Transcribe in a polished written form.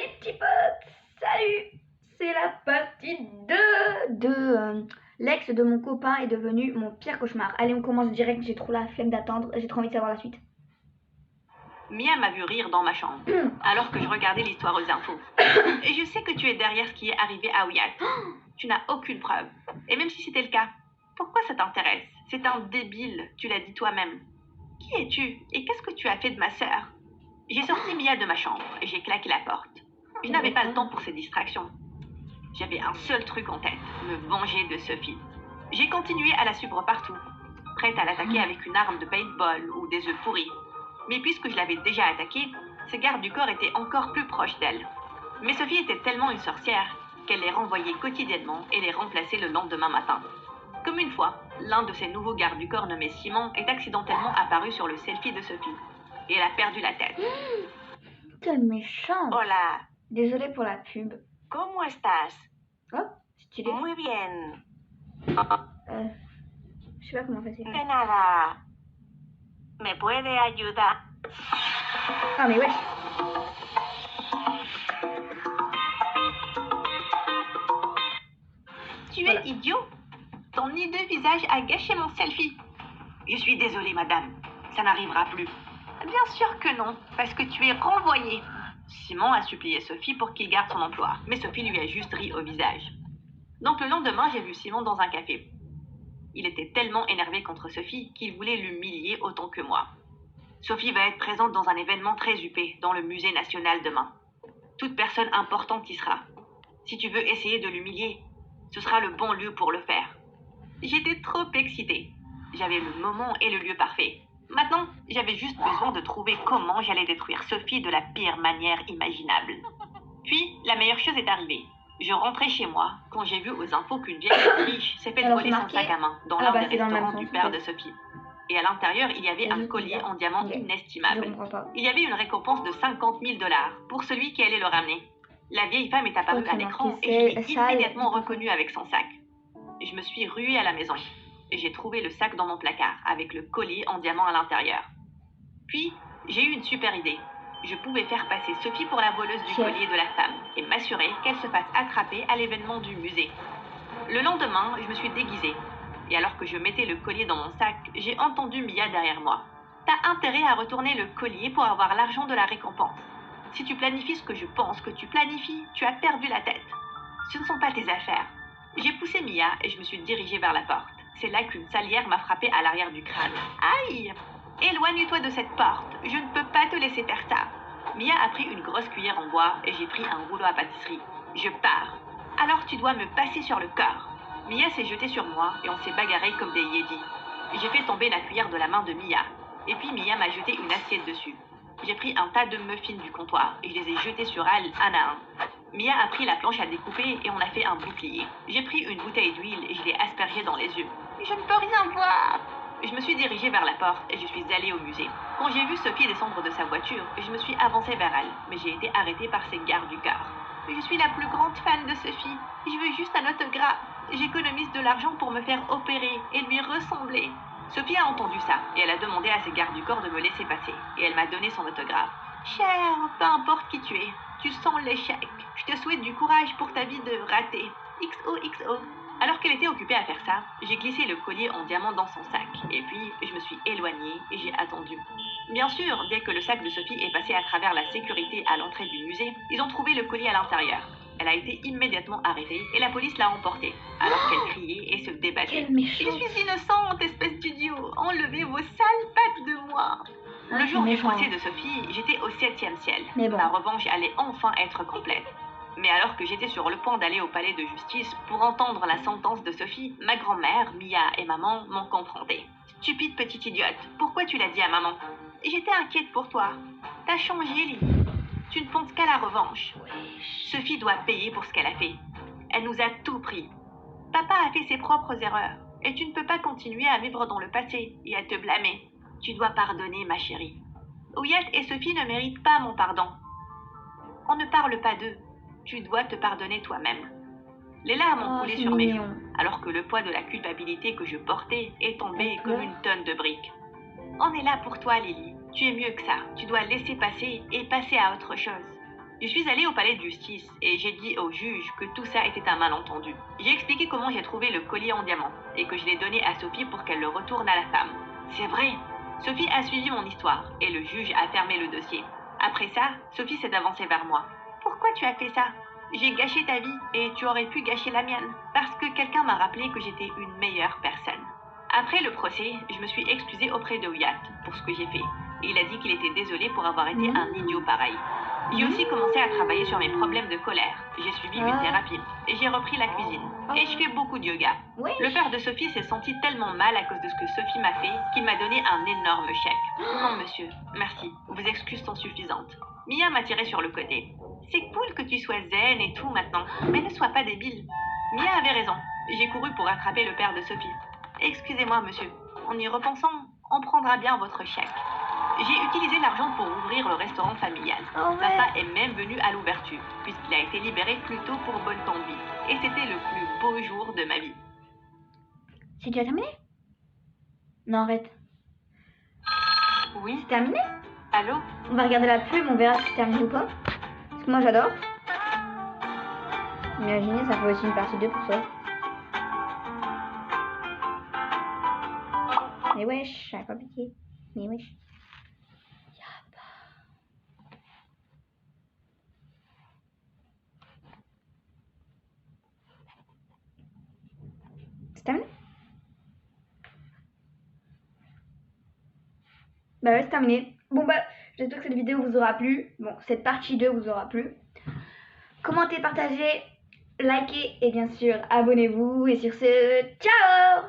les petits potes, salut. C'est la partie 2 de l'ex de mon copain est devenu mon pire cauchemar. Allez, on commence direct, j'ai trop la flemme d'attendre, j'ai trop envie de savoir la suite. Mia m'a vu rire dans ma chambre, alors que je regardais l'histoire aux infos. Et je sais que tu es derrière ce qui est arrivé à Wyatt. Tu n'as aucune preuve. Et même si c'était le cas, pourquoi ça t'intéresse? C'est un débile, tu l'as dit toi-même. Qui es-tu? Et qu'est-ce que tu as fait de ma sœur? J'ai sorti Mia de ma chambre et j'ai claqué la porte. Je n'avais pas le temps pour ces distractions. J'avais un seul truc en tête, me venger de Sophie. J'ai continué à la suivre partout, prête à l'attaquer avec une arme de paintball ou des œufs pourris. Mais puisque je l'avais déjà attaquée, ses gardes du corps étaient encore plus proches d'elle. Mais Sophie était tellement une sorcière qu'elle les renvoyait quotidiennement et les remplaçait le lendemain matin. Comme une fois, l'un de ses nouveaux gardes du corps nommé Simon est accidentellement apparu sur le selfie de Sophie. Et elle a perdu la tête. T'es méchant. Hola, Désolée pour la pub. ¿cómo estás? Oh, stylé. Muy bien. Je sais pas comment faire ça. De nada. ¿Me puede ayudar? Ah mais wesh. Tu Voilà. es idiot? Ton hideux visage a gâché mon selfie. Je suis désolée, madame. Ça n'arrivera plus. Bien sûr que non, parce que tu es renvoyée. Simon a supplié Sophie pour qu'il garde son emploi, mais Sophie lui a juste ri au visage. Donc le lendemain, j'ai vu Simon dans un café. Il était tellement énervé contre Sophie qu'il voulait l'humilier autant que moi. Sophie va être présente dans un événement très huppé dans le musée national demain. Toute personne importante y sera. Si tu veux essayer de l'humilier, ce sera le bon lieu pour le faire. J'étais trop excitée. J'avais le moment et le lieu parfait. Maintenant, j'avais juste besoin de trouver comment j'allais détruire Sophie de la pire manière imaginable. Puis, la meilleure chose est arrivée. Je rentrais chez moi quand j'ai vu aux infos qu'une vieille riche s'est fait Alors, voler c'est son marqué. sac à main dans Ah l'un bah, des c'est dans le même restaurants du sens, père en fait. de Sophie. Et à l'intérieur, il y avait un juste collier bizarre. en diamant Ok. Je inestimable. comprends pas. Il y avait une récompense de 50 000 $ pour celui qui allait le ramener. La vieille femme est apparue Ok, à l'écran marqué, et je l'ai c'est sale. immédiatement reconnue avec son sac. Je me suis ruée à la maison et j'ai trouvé le sac dans mon placard avec le collier en diamant à l'intérieur. Puis, j'ai eu une super idée. Je pouvais faire passer Sophie pour la voleuse du Chef. collier de la femme et m'assurer qu'elle se fasse attraper à l'événement du musée. Le lendemain, je me suis déguisée. Et alors que je mettais le collier dans mon sac, j'ai entendu Mia derrière moi. T'as intérêt à retourner le collier pour avoir l'argent de la récompense. Si tu planifies ce que je pense que tu planifies, tu as perdu la tête. Ce ne sont pas tes affaires. J'ai poussé Mia et je me suis dirigée vers la porte. C'est là qu'une salière m'a frappée à l'arrière du crâne. Aïe! Éloigne-toi de cette porte. Je ne peux pas te laisser faire ça. Mia a pris une grosse cuillère en bois et j'ai pris un rouleau à pâtisserie. Je pars. Alors tu dois me passer sur le corps. Mia s'est jetée sur moi et on s'est bagarré comme des yédis. J'ai fait tomber la cuillère de la main de Mia. Et puis Mia m'a jeté une assiette dessus. J'ai pris un tas de muffins du comptoir et je les ai jetés sur elle un à un. Mia a pris la planche à découper et on a fait un bouclier. J'ai pris une bouteille d'huile et je l'ai aspergée dans les yeux. Je ne peux rien voir. Je me suis dirigée vers la porte et je suis allée au musée. Quand j'ai vu Sophie descendre de sa voiture, je me suis avancée vers elle, mais j'ai été arrêtée par ses gardes du corps. Je suis la plus grande fan de Sophie. Je veux juste un autographe. J'économise de l'argent pour me faire opérer et lui ressembler. Sophie a entendu ça et elle a demandé à ses gardes du corps de me laisser passer. Et elle m'a donné son autographe. Cher, peu importe qui tu es, tu sens l'échec. Je te souhaite du courage pour ta vie de raté. XOXO. Alors qu'elle était occupée à faire ça, j'ai glissé le collier en diamant dans son sac. Et puis, je me suis éloignée et j'ai attendu. Bien sûr, dès que le sac de Sophie est passé à travers la sécurité à l'entrée du musée, ils ont trouvé le collier à l'intérieur. Elle a été immédiatement arrêtée et la police l'a emportée, alors qu'elle criait et se débattait. Quelle méchante. Je suis innocente, espèce d'idiot. Enlevez vos sales pattes de moi. Ah, Le c'est jour du méchant. procès de Sophie, j'étais au 7e ciel. Mais bon. Ma revanche allait enfin être complète. Mais alors que j'étais sur le point d'aller au palais de justice pour entendre la sentence de Sophie, ma grand-mère, Mia et maman m'ont confrontée. Stupide petite idiote, pourquoi tu l'as dit à maman? J'étais inquiète pour toi. T'as changé, Lily. Tu ne penses qu'à la revanche. Sophie doit payer pour ce qu'elle a fait. Elle nous a tout pris. Papa a fait ses propres erreurs. Et tu ne peux pas continuer à vivre dans le passé et à te blâmer. Tu dois pardonner, ma chérie. Wyatt et Sophie ne méritent pas mon pardon. On ne parle pas d'eux. Tu dois te pardonner toi-même. Les larmes ont coulé c'est sur mes mignon. joues, alors que le poids de la culpabilité que je portais est tombé comme une tonne de briques. On est là pour toi, Lily. Tu es mieux que ça. Tu dois laisser passer et passer à autre chose. Je suis allée au palais de justice et j'ai dit au juge que tout ça était un malentendu. J'ai expliqué comment j'ai trouvé le collier en diamant et que je l'ai donné à Sophie pour qu'elle le retourne à la femme. C'est vrai. Sophie a suivi mon histoire et le juge a fermé le dossier. Après ça, Sophie s'est avancée vers moi. Pourquoi tu as fait ça? J'ai gâché ta vie et tu aurais pu gâcher la mienne. Parce que quelqu'un m'a rappelé que j'étais une meilleure personne. Après le procès, je me suis excusée auprès de Wyatt pour ce que j'ai fait. Et il a dit qu'il était désolé pour avoir été un idiot pareil. J'ai aussi commencé à travailler sur mes problèmes de colère. J'ai suivi une thérapie et j'ai repris la cuisine. Et je fais beaucoup de yoga. Oui. Le père de Sophie s'est senti tellement mal à cause de ce que Sophie m'a fait qu'il m'a donné un énorme chèque. Non, monsieur, merci. Vos excuses sont suffisantes. Mia m'a tiré sur le côté. C'est cool que tu sois zen et tout maintenant, mais ne sois pas débile. Mia avait raison. J'ai couru pour attraper le père de Sophie. Excusez-moi, monsieur. En y repensant, on prendra bien votre chèque. J'ai utilisé l'argent pour ouvrir le restaurant familial. Oh ouais. Papa est même venu à l'ouverture, puisqu'il a été libéré plus tôt pour bonne conduite. Et c'était le plus beau jour de ma vie. C'est déjà terminé? Non, arrête. Oui, C'est terminé? allô? On va regarder la pub, on verra si c'est terminé ou pas. Parce que moi j'adore. Imaginez, ça fait aussi une partie 2 pour ça. Mais wesh, j'avais pas piqué. Mais wesh. C'est terminé? Bah ouais, c'est terminé. Bon bah, j'espère que cette vidéo vous aura plu. Bon, cette partie 2 vous aura plu. Commentez, partagez, likez et bien sûr abonnez-vous. Et sur ce, ciao!